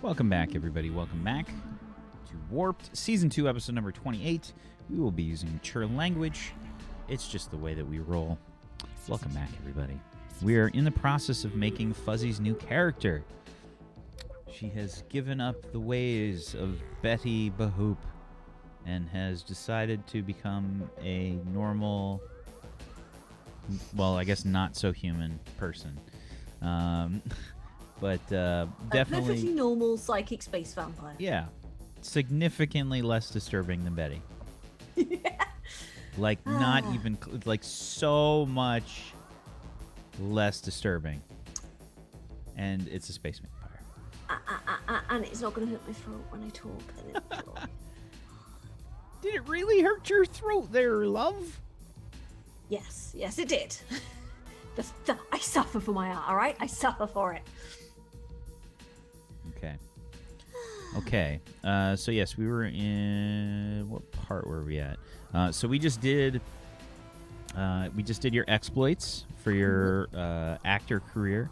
Welcome back, everybody. Welcome back to Warped, Season 2, Episode number 28. We will be using mature language. It's just the way that we roll. Welcome back, everybody. We are in the process of making Fuzzy's new character. She has given up the ways of Betty Bohoop and has decided to become a normal, well, I guess not so human person. But definitely... perfectly normal psychic space vampire. Yeah. Significantly less disturbing than Betty. Yeah. Like, not even... Like, so much less disturbing. And it's a space vampire. And it's not going to hurt my throat when I talk. Did it really hurt your throat there, love? Yes, it did. I suffer for my art, all right? I suffer for it. Okay. So yes, we were in... What part were we at? So we just did your exploits for your actor career.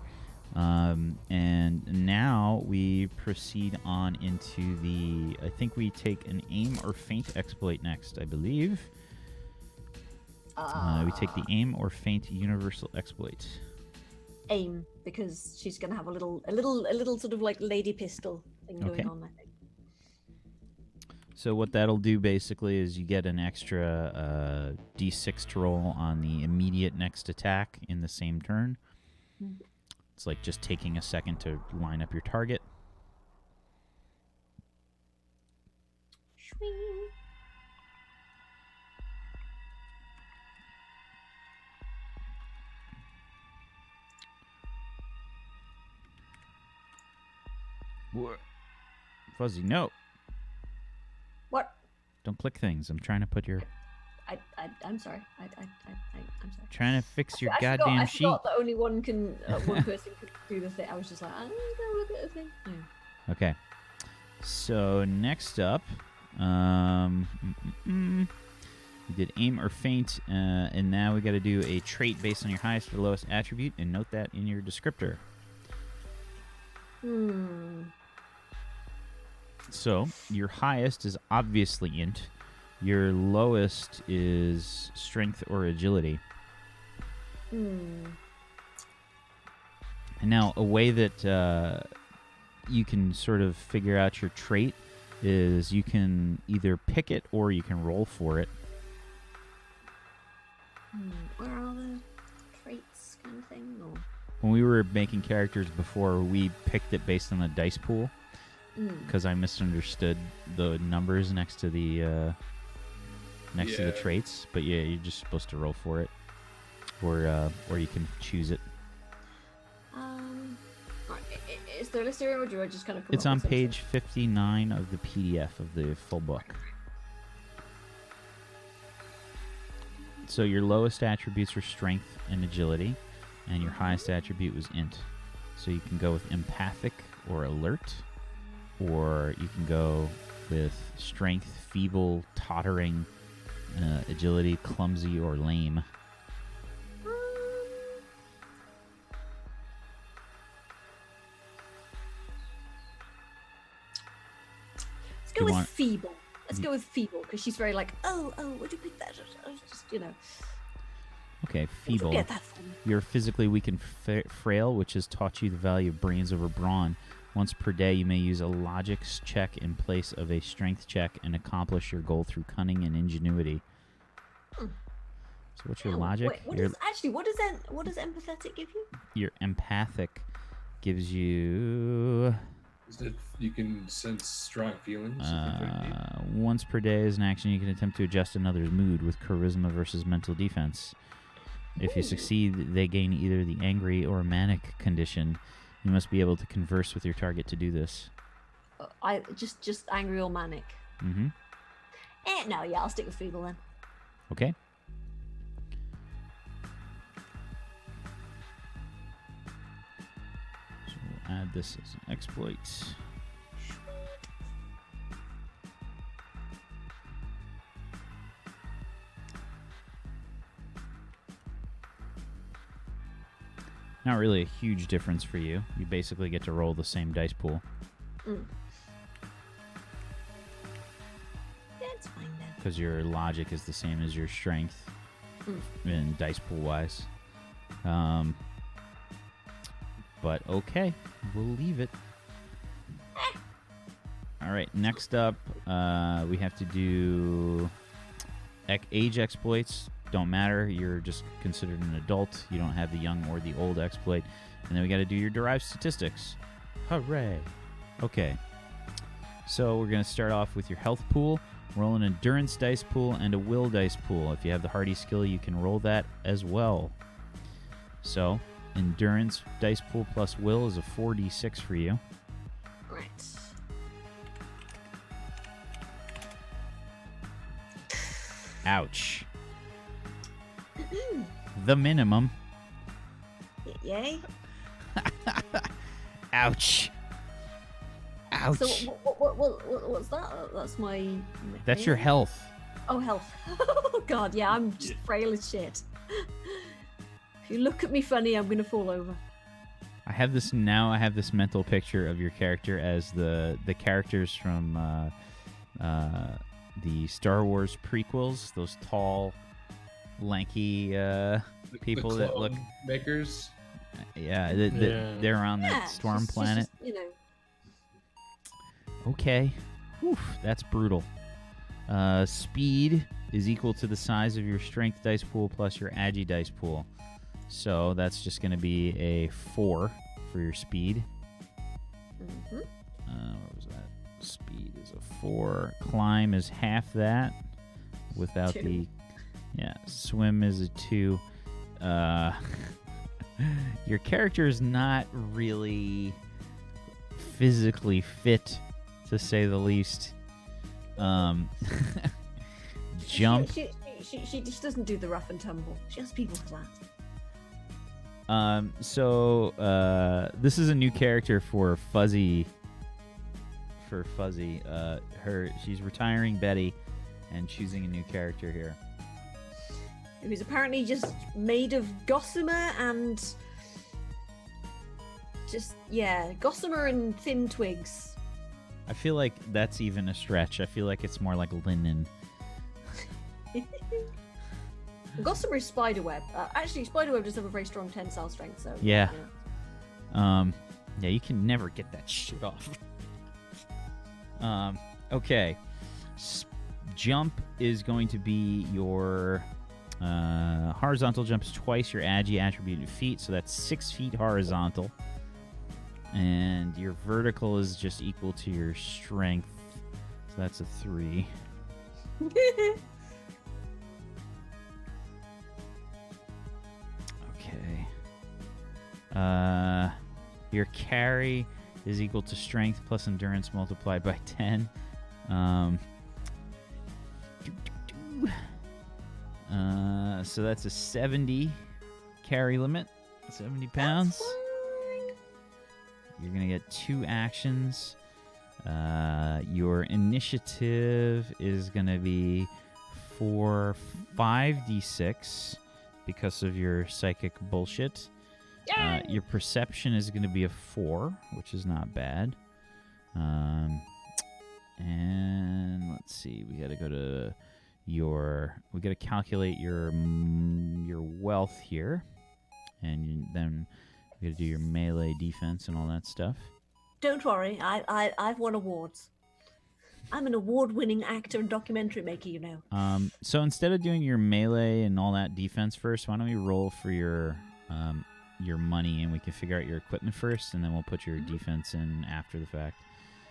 And now we proceed on into the... I think we take an aim or feint exploit next, I believe. We take the aim or feint universal exploit. Aim, because she's going to have a little sort of like lady pistol thing going on, I think. So what that'll do basically is you get an extra d6 to roll on the immediate next attack in the same turn. Mm. It's like just taking a second to line up your target. Shwing. What? Fuzzy, no. What? Don't click things. I'm trying to put your... I'm sorry. I'm sorry. Trying to fix your goddamn sheet. I thought that only one person could do the thing. I was just like, I'm gonna look at the thing. Yeah. Okay. So next up, you did aim or feint, and now we got to do a trait based on your highest or lowest attribute, and note that in your descriptor. So your highest is obviously int. Your lowest is strength or agility. And now a way that you can sort of figure out your trait is you can either pick it or you can roll for it. Where are the traits kind of thing? Or? When we were making characters before, we picked it based on the dice pool because I misunderstood the numbers next to the to the traits. But yeah, you're just supposed to roll for it, or you can choose it. Is there a list here, or do I just kind of? It's on page 59 of the PDF of the full book. So your lowest attributes are strength and agility, and your highest attribute was int. So you can go with empathic or alert, or you can go with strength, feeble, tottering, agility, clumsy, or lame. Let's go with feeble. Let's go with feeble, because she's very like, oh, would you pick that? I was just, Okay, feeble. Get that from me. You're physically weak and frail, which has taught you the value of brains over brawn. Once per day, you may use a logics check in place of a strength check and accomplish your goal through cunning and ingenuity. So what's your logic? Wait, what does empathetic give you? Your empathic gives you... Is that you can sense strong feelings? Once per day is an action you can attempt to adjust another's mood with charisma versus mental defense. If you succeed, they gain either the angry or manic condition. You must be able to converse with your target to do this. I just angry or manic. Mm-hmm. No, yeah, I'll stick with feeble then. Okay. So we'll add this as an exploit. Not really a huge difference for you. You basically get to roll the same dice pool. Yeah, it's fine then. Because your logic is the same as your strength in dice pool wise. But okay, we'll leave it. All right, next up, we have to do age exploits. Don't matter. You're just considered an adult. You don't have the young or the old exploit. And then we got to do your derived statistics. Hooray. Okay. So we're going to start off with your health pool. Roll an endurance dice pool and a will dice pool. If you have the hardy skill, you can roll that as well. So endurance dice pool plus will is a 4d6 for you. Right. Ouch. The minimum. Yay. Ouch. Ouch. So what's that? That's my... That's your health. Oh, health. Oh, God, yeah, I'm just frail as shit. If you look at me funny, I'm going to fall over. I have this mental picture of your character as the characters from the Star Wars prequels, those tall, lanky people the that look... makers. Yeah, they're on that storm planet. Just, Okay. Whew, that's brutal. Speed is equal to the size of your strength dice pool plus your agi dice pool. So that's just going to be a 4 for your speed. What was that? Speed is a 4. Climb is half that without 2. the... Yeah, swim is a 2. Your character is not really physically fit, to say the least. Jump. She just doesn't do the rough and tumble. She has people for that. This is a new character for Fuzzy. She's retiring Betty and choosing a new character here. It was apparently just made of gossamer and gossamer and thin twigs. I feel like that's even a stretch. I feel like it's more like linen. Gossamer is spiderweb. Actually, spiderweb does have a very strong tensile strength. So yeah. You can never get that shit off. Okay. Jump is going to be your horizontal jump is twice your agi attribute in feet, so that's 6 feet horizontal. And your vertical is just equal to your strength, so that's a 3. Okay. Your carry is equal to strength plus endurance multiplied by 10. So that's a 70 carry limit, 70 pounds. You're going to get 2 actions. Your initiative is going to be for 5d6 because of your psychic bullshit. Your perception is going to be a 4, which is not bad. And let's see, we got to go to we got to calculate your wealth here, and then we got to do your melee defense and all that stuff. Don't worry, I've won awards. I'm an award-winning actor and documentary maker, you know. So instead of doing your melee and all that defense first, why don't we roll for your money, and we can figure out your equipment first, and then we'll put your defense in after the fact.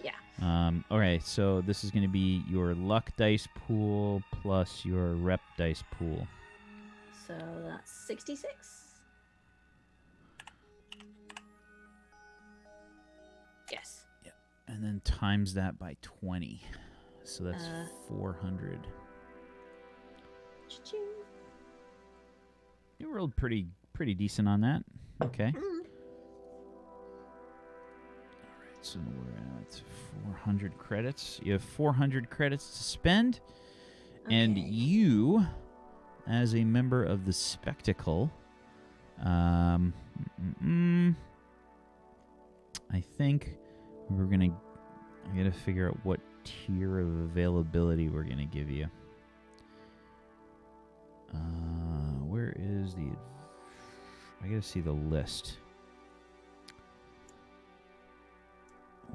Yeah. Okay, so this is going to be your luck dice pool plus your rep dice pool. So that's 66. Yes. Yeah. And then times that by 20. So that's 400. Cha-ching. You rolled pretty decent on that. Okay. So we're at 400 credits. You have 400 credits to spend. Okay. And you, as a member of the Spectacle, I think I gotta figure out what tier of availability we're gonna give you. Where is the? I gotta see the list.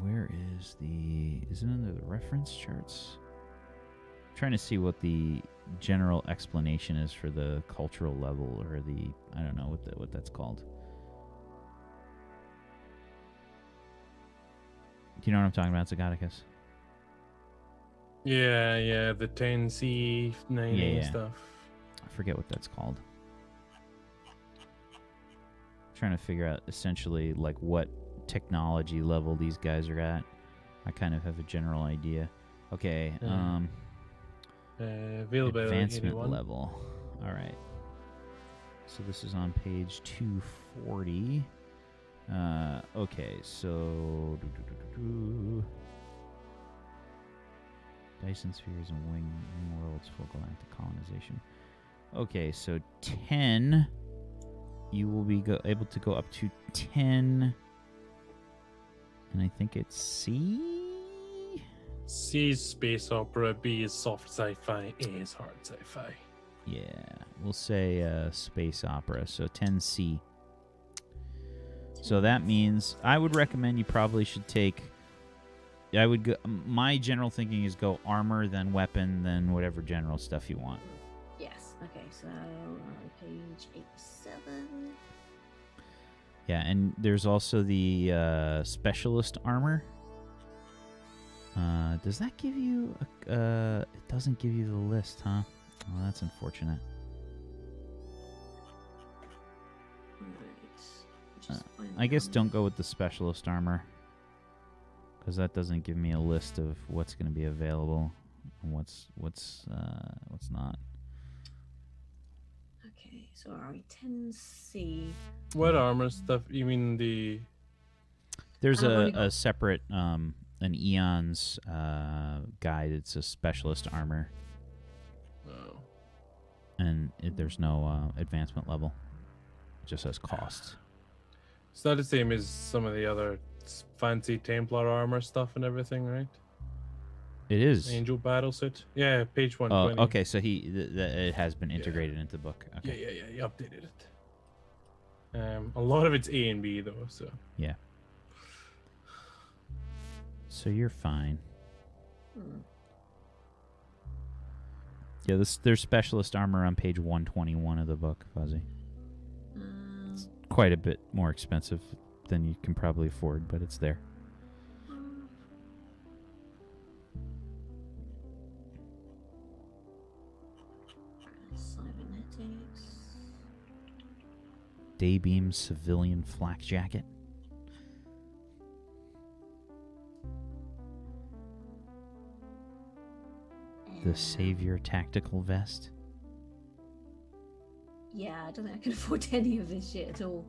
Where is the? Is it under the reference charts? I'm trying to see what the general explanation is for the cultural level, or the, I don't know what that's called. Do you know what I'm talking about, Zagaticus? Yeah, the 10C, 9A Yeah. stuff. I forget what that's called. Trying to figure out essentially like what technology level these guys are at. I kind of have a general idea. Okay, Availability advancement 81. level. All right. So this is on page 240. Okay, so Dyson spheres and wing worlds, full galactic colonization. Okay, so 10. You will be able to go up to 10. And I think it's C? C is space opera, B is soft sci-fi, A is hard sci-fi. Yeah, we'll say space opera, so 10C. So that means I would recommend you probably should take... I would go, my general thinking is go armor, then weapon, then whatever general stuff you want. Yes. Okay. So page 87. Yeah, and there's also the specialist armor. Does that give you... it doesn't give you the list, huh? Well, that's unfortunate. I guess don't go with the specialist armor, because that doesn't give me a list of what's going to be available and what's not. Okay, so are we 10C? What armor stuff? You mean the... There's I've only a separate an Eons guide. It's a specialist armor, Oh. and there's no advancement level. It just says cost. It's not the same as some of the other fancy Templar armor stuff and everything, right? It is. Angel battle suit. Yeah, page Oh, 120. okay. So it has been integrated into the book. Okay. Yeah, you updated it. A lot of it's A and B though, so. Yeah. So you're fine. Yeah, there's specialist armor on page 121 of the book, Fuzzy. It's quite a bit more expensive than you can probably afford, but it's there. Cybernetics. Daybeam civilian flak jacket. The Savior tactical vest. Yeah, I don't think I can afford any of this shit at all.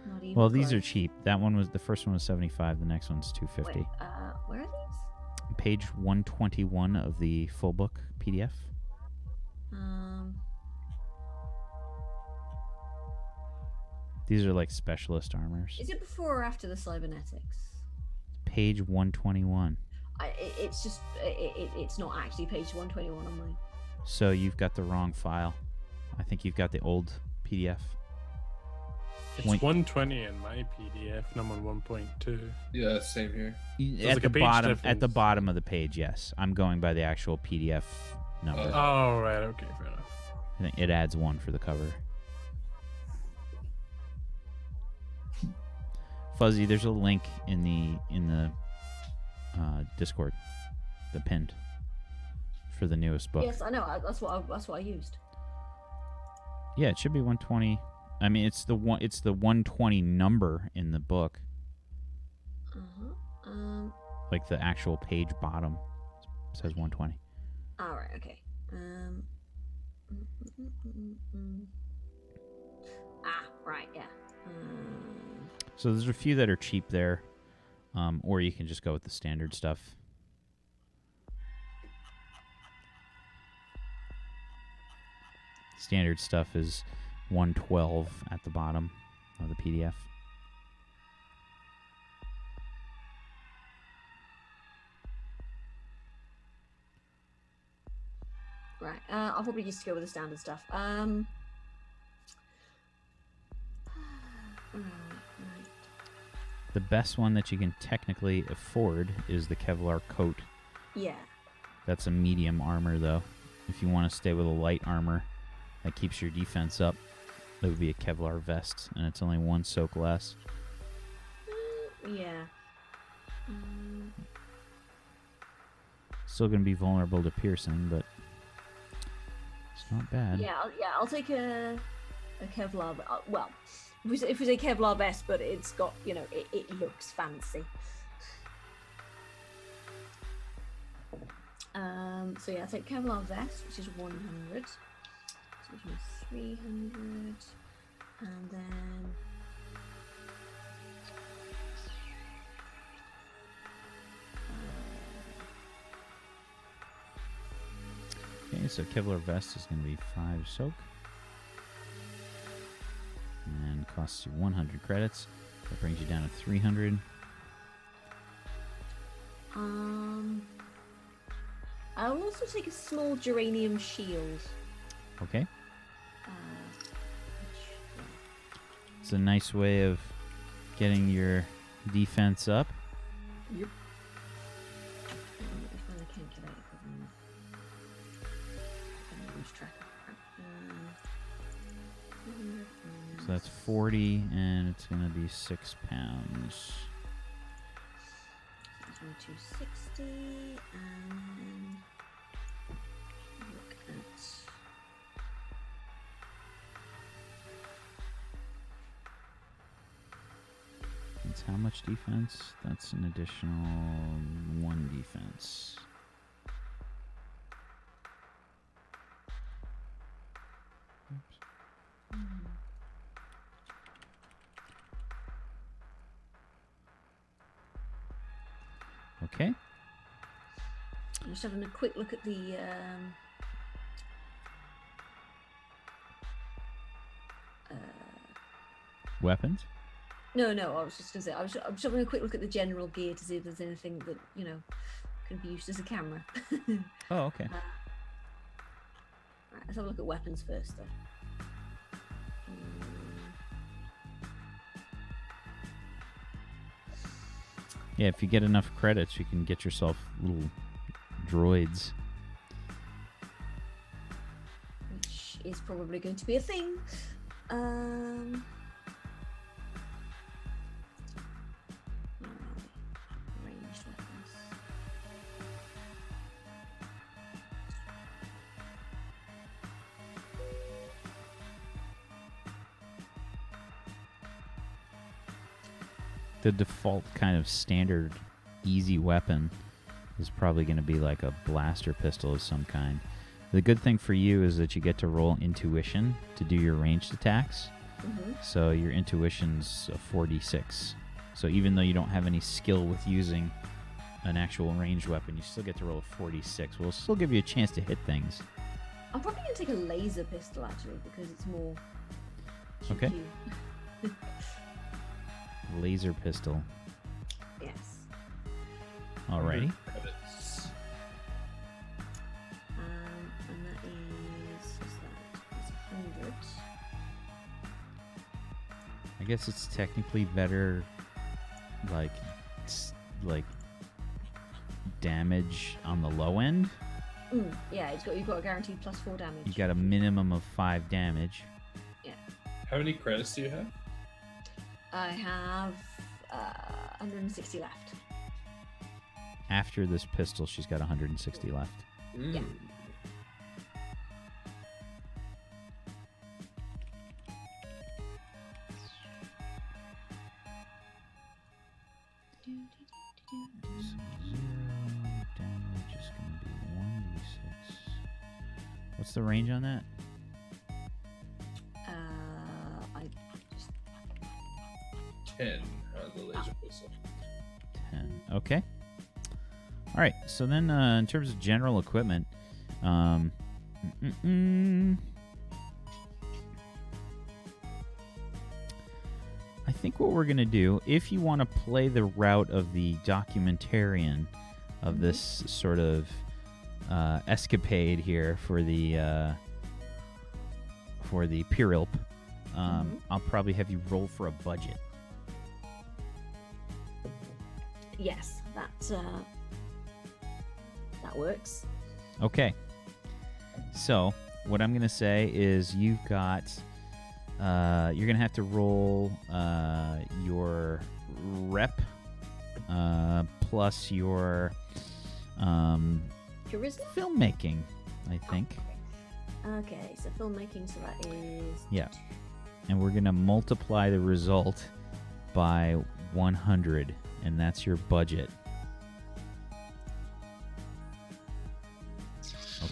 Not even Well, these are close. cheap. The first one was 75. The next one's 250. Wait, where are these? Page 121 of the full book PDF. These are like specialist armors. Is it before or after the cybernetics? Page 121. It's just it's not actually page 121 on mine. So you've got the wrong file. I think you've got the old PDF. It's 120 in my PDF, and I'm on 1.2. Yeah, same here. At like the a page bottom, at the difference. bottom of the page, yes. I'm going by the actual PDF number. Oh, right, okay, fair enough. I think it adds one for the cover. Fuzzy, there's a link in the Discord, the pinned for the newest book. Yes, I know. That's what I used. Yeah, it should be 120. I mean, it's the 120 number in the book, like the actual page bottom says 120. All right. Okay. Right. Yeah. So there's a few that are cheap there, or you can just go with the standard stuff. Standard stuff is 112 at the bottom of the PDF. Right. I'll probably just go with the standard stuff. Right. The best one that you can technically afford is the Kevlar coat. Yeah. That's a medium armor, though. If you want to stay with a light armor that keeps your defense up, it would be a Kevlar vest, and it's only 1 soak less. Yeah. Still going to be vulnerable to piercing, but it's not bad. Yeah, I'll take a Kevlar. Well, if it's a Kevlar vest, but it's got, it looks fancy. So yeah, I'll take Kevlar vest, which is 100. So which is 300, and then Okay, so Kevlar vest is going to be 5 soak. And costs you 100 credits. That brings you down to 300. I'll also take a small geranium shield. Okay. It's a nice way of getting your defense up. Yep. So that's 40, and it's going to be 6 pounds. 260, and look at That's how much defense? That's an additional 1 defense. Oops. Okay. I'm just having a quick look at the Weapons? No, I was just gonna say I'm just having a quick look at the general gear to see if there's anything that can be used as a camera. Oh, okay. Right, let's have a look at weapons first, though. Yeah, if you get enough credits, you can get yourself little droids. Which is probably going to be a thing. Ranged weapons. The default kind of standard easy weapon is probably going to be like a blaster pistol of some kind. The good thing for you is that you get to roll intuition to do your ranged attacks. Mm-hmm. So your intuition's a 46. So even though you don't have any skill with using an actual ranged weapon, you still get to roll a 46. We'll still give you a chance to hit things. I'm probably going to take a laser pistol, actually, because it's more... Okay. pew-pew. Laser pistol. Yes. Alrighty. Credits. And that is... What's that? That's 100. I guess it's technically better, like damage on the low end. Yeah, you've got a guaranteed +4 damage. You got a minimum of 5 damage. How many credits do you have? I have 160 left. After this pistol, she's got 160 left. Yeah. So 0 damage is going to be 1d6. What's the range on that? I just 10 on the laser pistol. 10. Okay. All right. So then, in terms of general equipment, think what we're going to do, if you want to play the route of the documentarian of this sort of escapade here for the Pirilp, I'll probably have you roll for a budget. Yes, that works. Okay. So what I'm going to say is you've got, you're going to have to roll your rep plus your Charisma? filmmaking, I think. Okay, so filmmaking, so that is... Yeah. And we're going to multiply the result by 100, and that's your budget.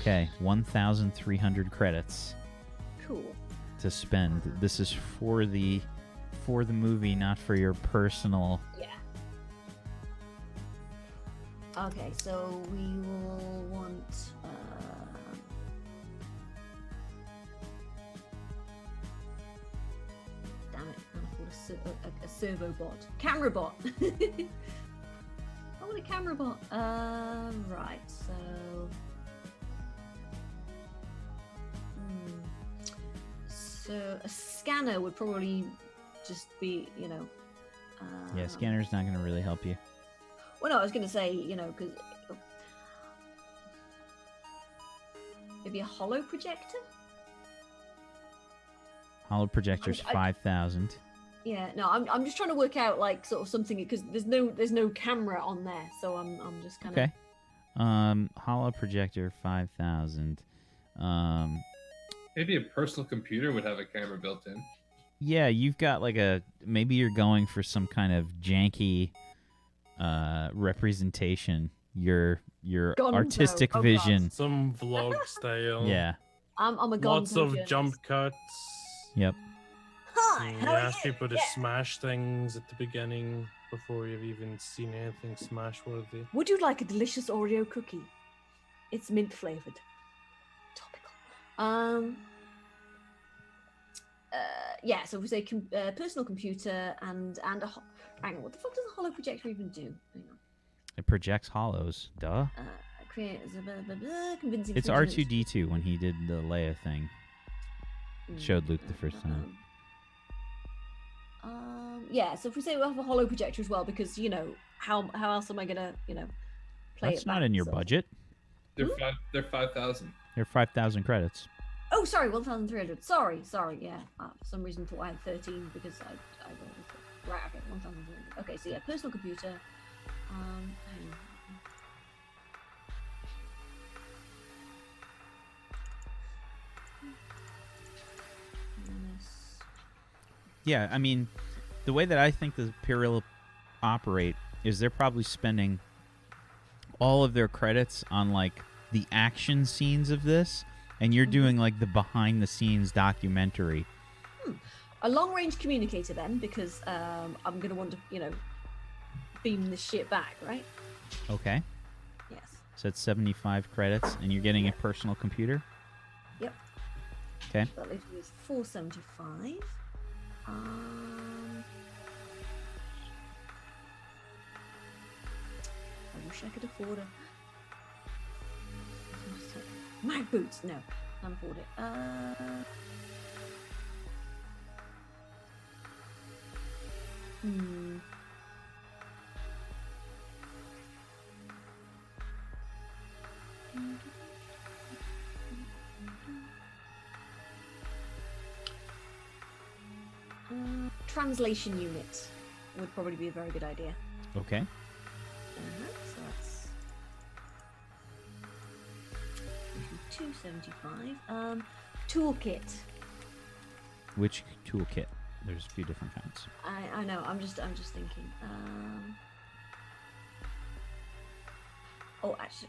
Okay, 1,300 credits Cool. to spend. This is for the movie, not for your personal. Yeah. Okay, so we will want... damn it, I can't afford a servo bot. Camera bot! I want a camera bot. Right, so... So a scanner would probably just be, you know... Yeah, scanner's not going to really help you. Well, no, I was going to say, you know, because... Maybe a hollow projector? Hollow projector's I- 5,000. Yeah, no, I'm just trying to work out like sort of something because there's no camera on there, so I'm just kind of Okay. Hollow projector 5,000. Maybe a personal computer would have a camera built in. Yeah, you've got like maybe you're going for some kind of janky representation. Your Gonzo. artistic Oh, God. vision. Some vlog style. Yeah. I'm a Lots gonzo of journalist. jump cuts. Yep. Hi, You how are ask you? people to Yeah. smash things at the beginning before you've even seen anything smash worthy. Would you like a delicious Oreo cookie? It's mint flavored. Topical. Yeah. So if we say personal computer and a hang on, what the fuck does a hollow projector even do? Hang on. It projects hollows. Duh. Create convincing. It's R2D2 when he did the Leia thing. Showed Luke the first time. Yeah, so if we say we have a hollow projector as well, because you know how else am I gonna play That's it? not back, in your so- budget. They're 5,000. They're 5,000 credits. Oh, sorry, 1,300. Sorry, yeah. For some reason thought I had 13 because I right. Okay, 1,300. Okay, so yeah, personal computer. Hang on. Yeah, I mean, the way that I think the Imperial operate is they're probably spending all of their credits on like the action scenes of this, and you're doing like the behind the scenes documentary. A long range communicator then, because I'm gonna want to beam this shit back, right? Okay, Yes. so it's 75 credits, and you're getting a personal computer. Yep. Okay. That leaves me with 475. I wish I could afford a mag boots. No, can't afford it. Hmm. Translation unit would probably be a very good idea. Okay. So that's 275. Toolkit. Which toolkit? There's a few different kinds. I know. I'm just thinking. Oh, actually.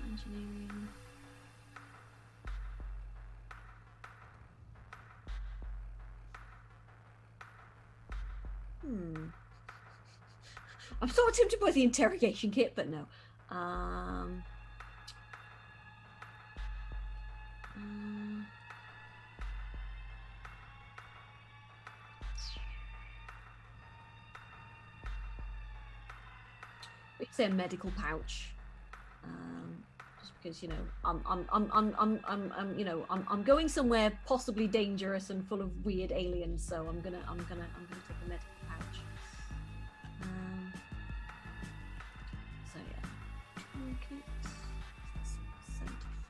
Engineering. I'm so tempted by the interrogation kit, but no. We could say a medical pouch, just because I'm going somewhere possibly dangerous and full of weird aliens, so I'm gonna take a medical pouch. So yeah, okay.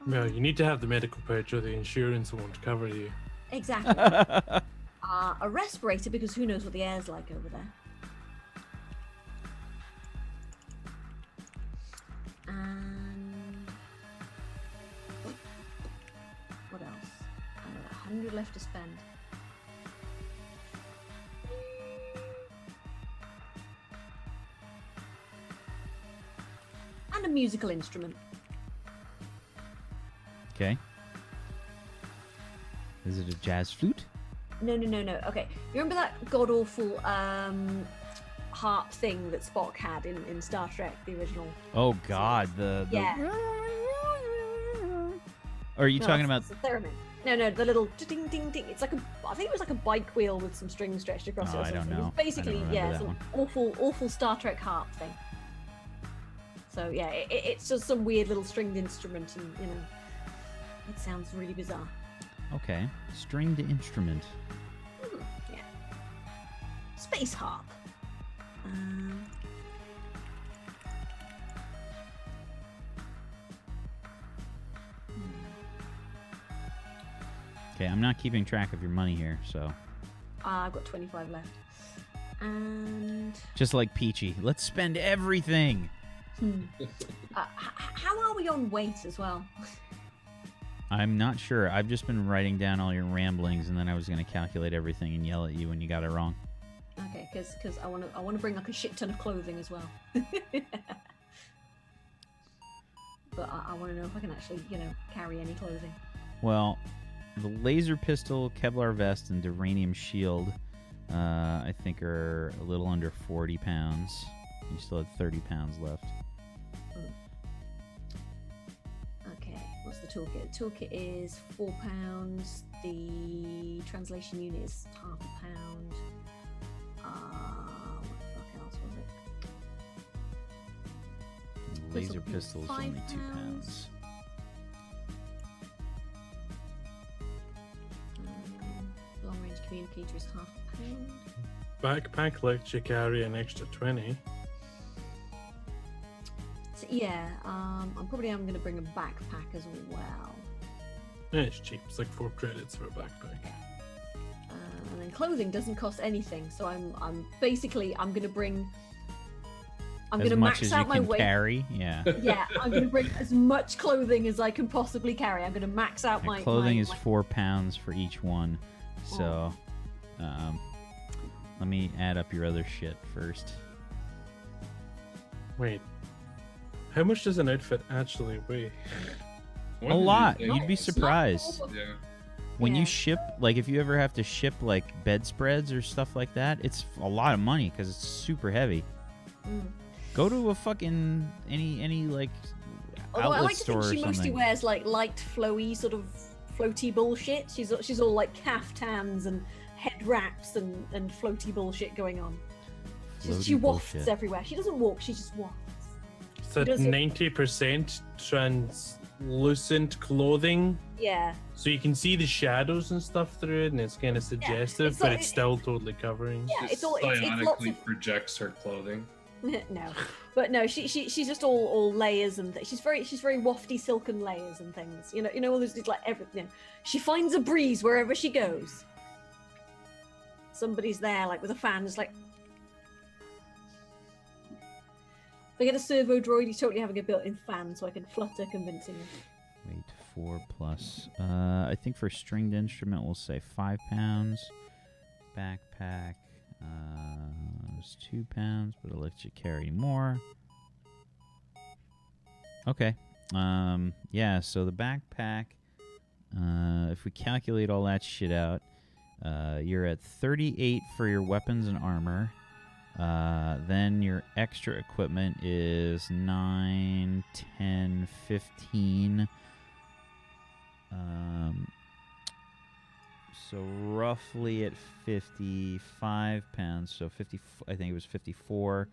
Well, you need to have the medical pouch or the insurance won't cover you. Exactly. A respirator, because who knows what the air's like over there. And what else? I got 100 left to spend. And a musical instrument. Okay. Is it a jazz flute? No. Okay, you remember that god awful harp thing that Spock had in Star Trek, the original? Oh God, the Yeah. Or are you talking about? It's the theremin. No, the little ding ding ding. It's like I think it was like a bike wheel with some strings stretched across it. Oh, Or I don't something. know. It was basically, I don't yeah, remember some awful Star Trek harp thing. So yeah, it's just some weird little stringed instrument, and it sounds really bizarre. Okay, stringed instrument. Yeah. Space harp. Okay, I'm not keeping track of your money here, so. I've got 25 left. And Just like Peachy, let's spend everything. how are we on weight as well? I'm not sure. I've just been writing down all your ramblings, and then I was going to calculate everything and yell at you when you got it wrong. Okay, because I want to bring like a shit ton of clothing as well. But I want to know if I can actually, carry any clothing. Well, the laser pistol, Kevlar vest, and duranium shield, I think are a little under 40 pounds. You still had 30 pounds left. Okay, what's the toolkit? The toolkit is 4 pounds. The translation unit is half a pound. What the fuck else was it? The laser This'll be pistol is 5 only 2 pounds. pounds. Long range communicator is half a pound. Backpack lets you carry an extra 20. So yeah, I'm going to bring a backpack as well. Yeah, it's cheap. It's like 4 credits for a backpack. And then clothing doesn't cost anything, so I'm going to bring. I'm As going to much max as out you my can weight. carry, yeah. Yeah, I'm going to bring as much clothing as I can possibly carry. I'm going to max out Your my clothing my, is my... 4 pounds for each one. So, let me add up your other shit first. Wait. How much does an outfit actually weigh? When A did you lot. think You'd be this? surprised. Yeah. When you Yeah. ship, like if you ever have to ship like bedspreads or stuff like that, it's a lot of money because it's super heavy. Mm. Go to a fucking any like Although I outlet like to store think or she mostly something. wears like light, flowy, sort of floaty bullshit. She's all like caftans and head wraps and floaty bullshit going on. She Floaty wafts bullshit. everywhere. She doesn't walk. She just wafts. It's at Does it- 90% translucent clothing, Yeah. so you can see the shadows and stuff through it, and it's kind of suggestive, it's but like- it's still totally covering. Yeah, Just it's all it's lots psionically of projects her clothing. no, but no, she's just all layers and she's very wafty silken layers and things. You know all this like everything. She finds a breeze wherever she goes. Somebody's there, like with a fan, just like. If I get a servo droid, he's totally having a built-in fan, so I can flutter convincingly. Wait, 4 plus. I think for stringed instrument we'll say 5 pounds. Backpack is 2 pounds, but it lets you carry more. Okay. Yeah. So the backpack. If we calculate all that shit out, you're at 38 for your weapons and armor, Then your extra equipment is 9, 10, 15. So roughly at 55 pounds. So 50. I think it was 54.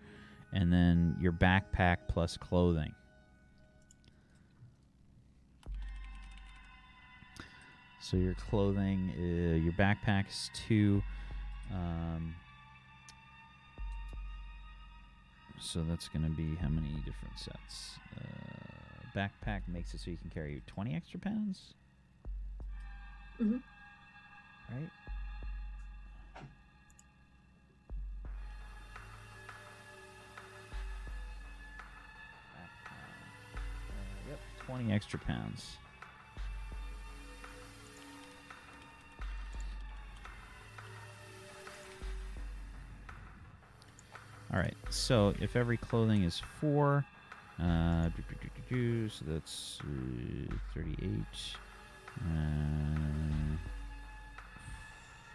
And then your backpack plus clothing. So your clothing, your backpack is 2. So that's going to be how many different sets? Backpack makes it so you can carry 20 extra pounds? Mhm. Right? Backpack. Yep, 20 extra pounds. All right, so if every clothing is 4, so that's 38,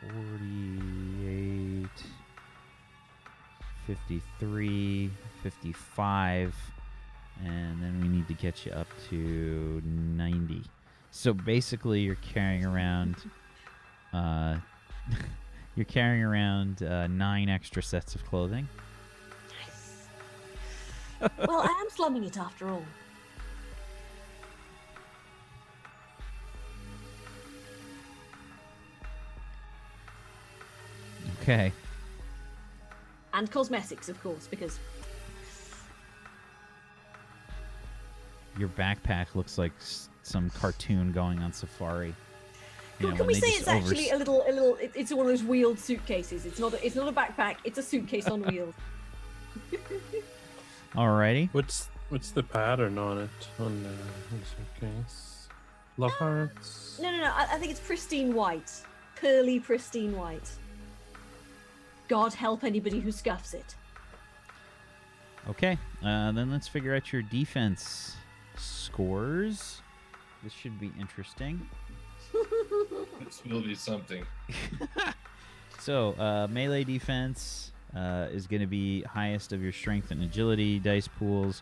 48, 53, 55, and then we need to get you up to 90. So basically, you're carrying around, you're carrying around 9 extra sets of clothing. Well, I am slumming it after all. Okay. And cosmetics, of course, because Your backpack looks like some cartoon going on safari. You know, can when we they say just it's actually a little? It's one of those wheeled suitcases. It's not a backpack. It's a suitcase on wheels. Alrighty. What's the pattern on it? On the suitcase? Love hearts? No. I think it's pristine white, pearly pristine white. God help anybody who scuffs it. Okay. Then let's figure out your defense scores. This should be interesting. This will be something. So, melee defense is going to be highest of your strength and agility dice pools,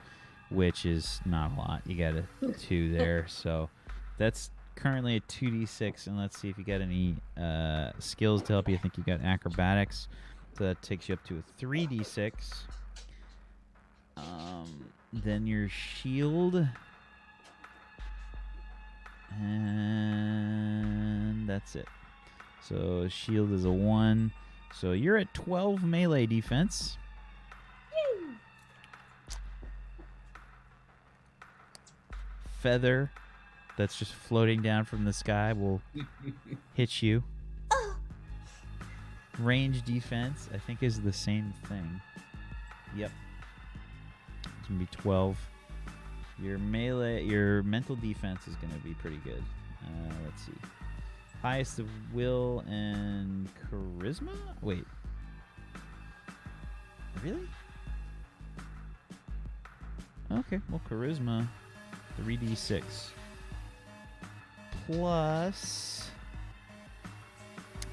which is not a lot. You got a 2 there. So, that's currently a 2d6. And let's see if you got any skills to help you. I think you got acrobatics. So, that takes you up to a 3d6. Then your shield. And that's it. So shield is a 1. So you're at 12 melee defense. Yay! Feather that's just floating down from the sky will hit you. Range defense, I think, is the same thing. Yep. It's going to be 12. Your mental defense is going to be pretty good. Let's see. Highest of will and charisma? Wait. Really? Okay, well, charisma, 3d6. Plus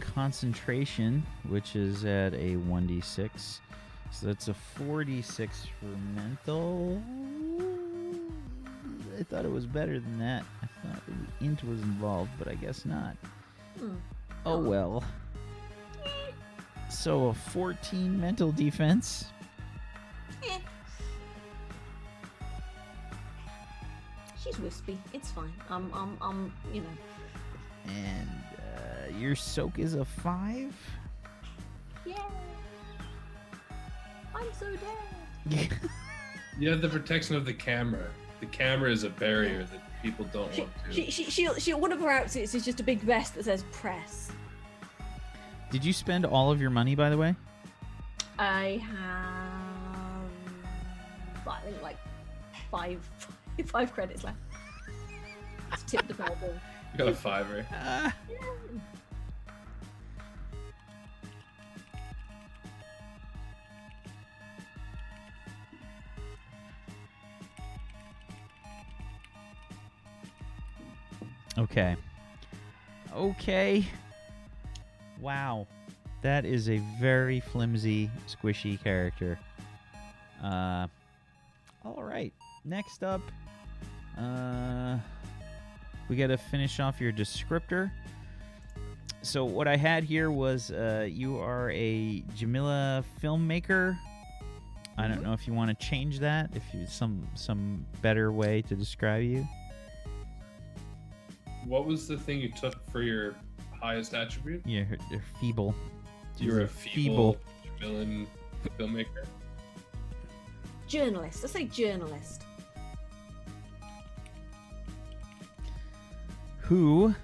concentration, which is at a 1d6. So that's a 4d6 for mental. I thought it was better than that. I thought int was involved, but I guess not. Oh well. So a 14 mental defense. She's wispy. It's fine. You know. And your soak is a 5. Yeah. I'm so dead. You have the protection of the camera. The camera is a barrier that people don't want to. She one of her outfits is just a big vest that says press. Did you spend all of your money, by the way? I have, I think, like five credits left. Let's tip the bell. You got a 5, right? Okay. Wow. That is a very flimsy, squishy character. All right. Next up, we got to finish off your descriptor. So what I had here was you are a Jamila filmmaker. I don't know if you want to change that. If you some better way to describe you. What was the thing you took for your highest attribute? You're feeble. You're a feeble villain filmmaker. Journalist. Let's say journalist. Who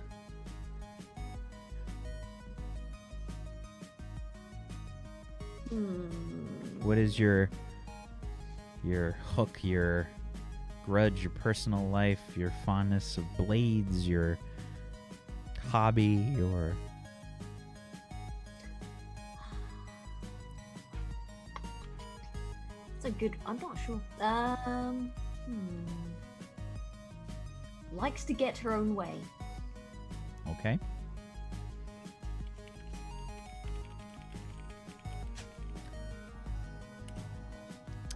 what is your hook, your grudge, your personal life, your fondness of blades, your hobby, your That's a good. I'm not sure. Likes to get her own way. okay.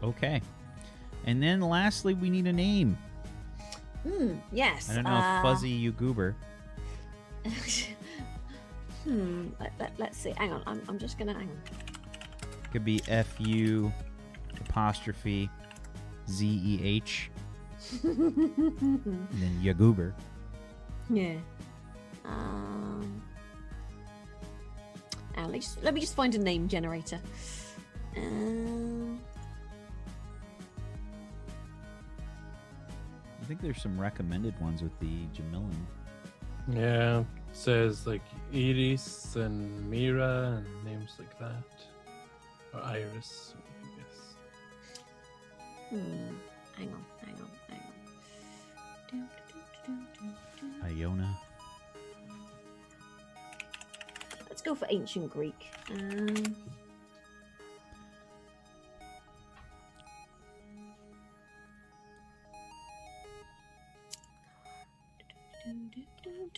Okay. And then lastly, we need a name. Yes. I don't know, fuzzy you goober. Let's see. Hang on. I'm just gonna hang on. Could be FU apostrophe ZEH. And then you goober. Yeah. Let me just find a name generator. I think there's some recommended ones with the Jamilin. Yeah, says like Iris and Mira and names like that. Or Iris, I guess. Hang on. Iona. Let's go for ancient Greek.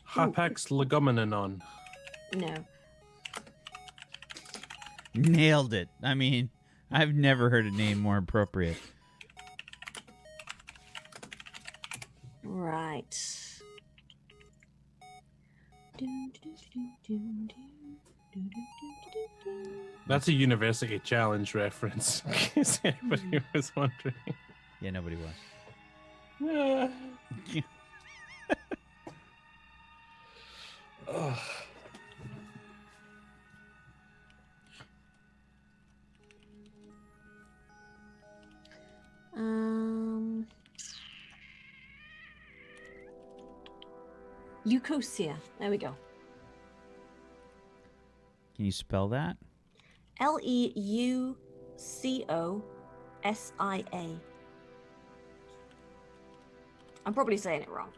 Hapax legomenon. No. Nailed it. I mean, I've never heard a name more appropriate. Right. That's a university challenge reference, in case anybody was wondering. Yeah, nobody was. Ugh. Leucosia. There we go. Can you spell that? Leucosia. I'm probably saying it wrong.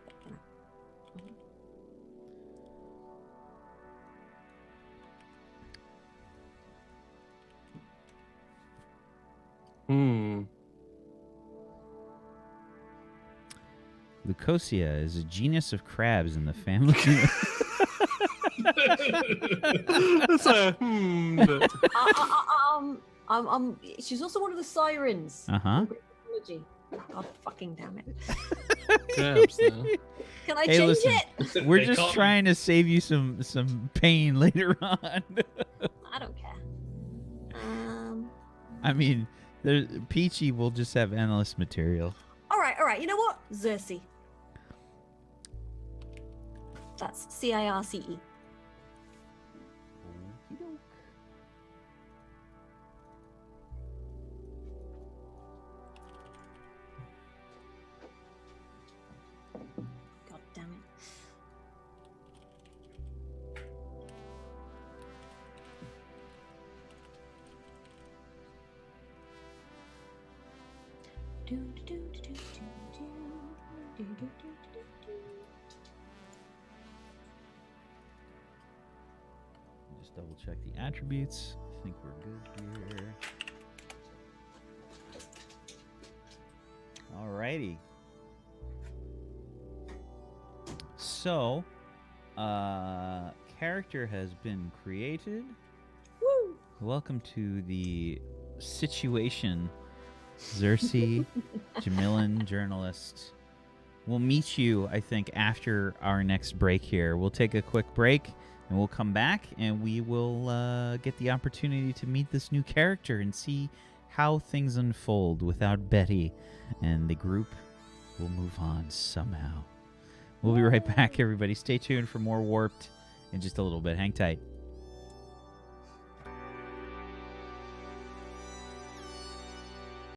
But, Leucosia is a genus of crabs in the family. That's a she's also one of the sirens. Uh-huh. God fucking damn it. crabs, though. Can I Hey, change listen. it? We're They just call- trying to save you some pain later on. I don't care. I mean, Peachy will just have endless material. All right. You know what? Circe. That's Circe. God damn it. Just double check the attributes. I think we're good here. Alrighty. So, character has been created. Welcome to the situation, Circe, Jamilin, journalist. We'll meet you, I think, after our next break here. We'll take a quick break, and we'll come back, and we will get the opportunity to meet this new character and see how things unfold without Betty, and the group will move on somehow. We'll be right back, everybody. Stay tuned for more Warped in just a little bit. Hang tight.